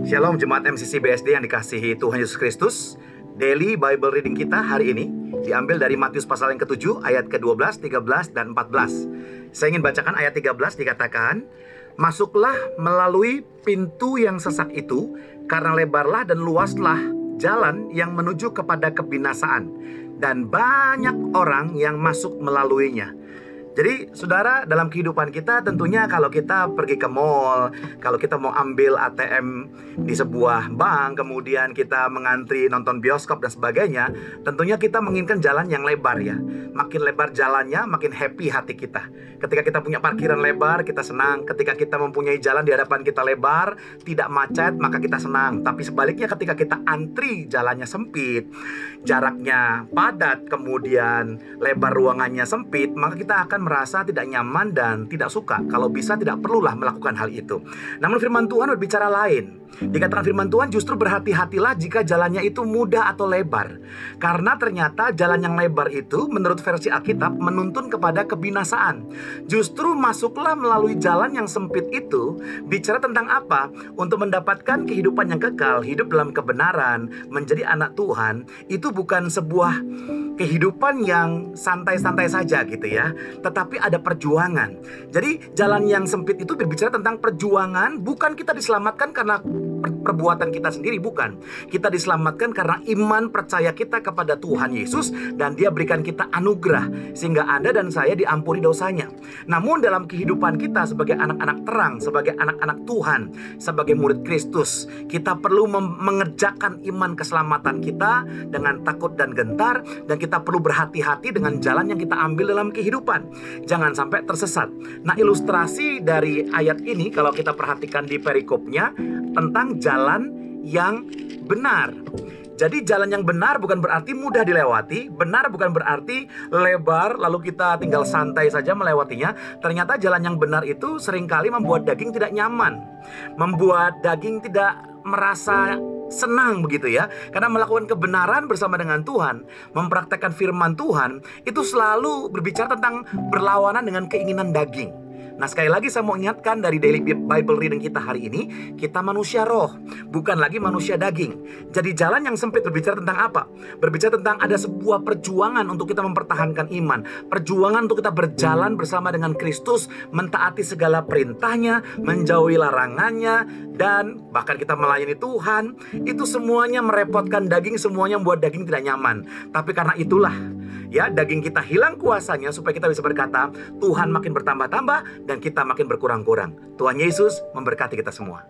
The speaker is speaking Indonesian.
Shalom Jemaat MCC BSD yang dikasihi Tuhan Yesus Kristus. Daily Bible reading kita hari ini diambil dari Matius pasal yang ke-7 ayat ke-12, 13, dan 14. Saya ingin bacakan ayat 13, dikatakan, "Masuklah melalui pintu yang sesat itu, karena lebarlah dan luaslah jalan yang menuju kepada kebinasaan, dan banyak orang yang masuk melaluinya." Jadi saudara, dalam kehidupan kita tentunya kalau kita pergi ke mall, kalau kita mau ambil ATM di sebuah bank, kemudian kita mengantri nonton bioskop dan sebagainya, tentunya kita menginginkan jalan yang lebar ya. Makin lebar jalannya, makin happy hati kita. Ketika kita punya parkiran lebar, kita senang. Ketika kita mempunyai jalan di hadapan kita lebar, tidak macet, maka kita senang. Tapi sebaliknya ketika kita antri jalannya sempit, jaraknya padat, kemudian lebar ruangannya sempit, maka kita akan merasa tidak nyaman dan tidak suka. Kalau bisa tidak perlulah melakukan hal itu. Namun firman Tuhan berbicara lain. Dikatakan firman Tuhan, justru berhati-hatilah jika jalannya itu mudah atau lebar. Karena ternyata jalan yang lebar itu menurut versi Alkitab menuntun kepada kebinasaan. Justru masuklah melalui jalan yang sempit itu bicara tentang apa? Untuk mendapatkan kehidupan yang kekal, hidup dalam kebenaran, menjadi anak Tuhan, itu bukan sebuah kehidupan yang santai-santai saja gitu ya, tetapi ada perjuangan. Jadi jalan yang sempit itu berbicara tentang perjuangan. Bukan kita diselamatkan karena perbuatan kita sendiri, bukan. Kita diselamatkan karena iman percaya kita kepada Tuhan Yesus, dan Dia berikan kita anugerah sehingga Anda dan saya diampuni dosanya. Namun dalam kehidupan kita sebagai anak-anak terang, sebagai anak-anak Tuhan, sebagai murid Kristus, kita perlu mengerjakan iman keselamatan kita dengan takut dan gentar, dan kita perlu berhati-hati dengan jalan yang kita ambil dalam kehidupan. Jangan sampai tersesat. Nah, ilustrasi dari ayat ini kalau kita perhatikan di perikopnya tentang jalan yang benar. Jadi jalan yang benar bukan berarti mudah dilewati. Benar bukan berarti lebar lalu kita tinggal santai saja melewatinya. Ternyata jalan yang benar itu seringkali membuat daging tidak nyaman, membuat daging tidak merasa senang begitu ya. Karena melakukan kebenaran bersama dengan Tuhan, mempraktekkan firman Tuhan, itu selalu berbicara tentang berlawanan dengan keinginan daging. Nah, sekali lagi saya mau ingatkan dari daily Bible reading kita hari ini, kita manusia roh, bukan lagi manusia daging. Jadi jalan yang sempit berbicara tentang apa? Berbicara tentang ada sebuah perjuangan untuk kita mempertahankan iman, perjuangan untuk kita berjalan bersama dengan Kristus, mentaati segala perintahnya, menjauhi larangannya, dan bahkan kita melayani Tuhan. Itu semuanya merepotkan daging, semuanya membuat daging tidak nyaman. Tapi karena itulah ya, daging kita hilang kuasanya supaya kita bisa berkata, Tuhan makin bertambah-tambah dan kita makin berkurang-kurang. Tuhan Yesus memberkati kita semua.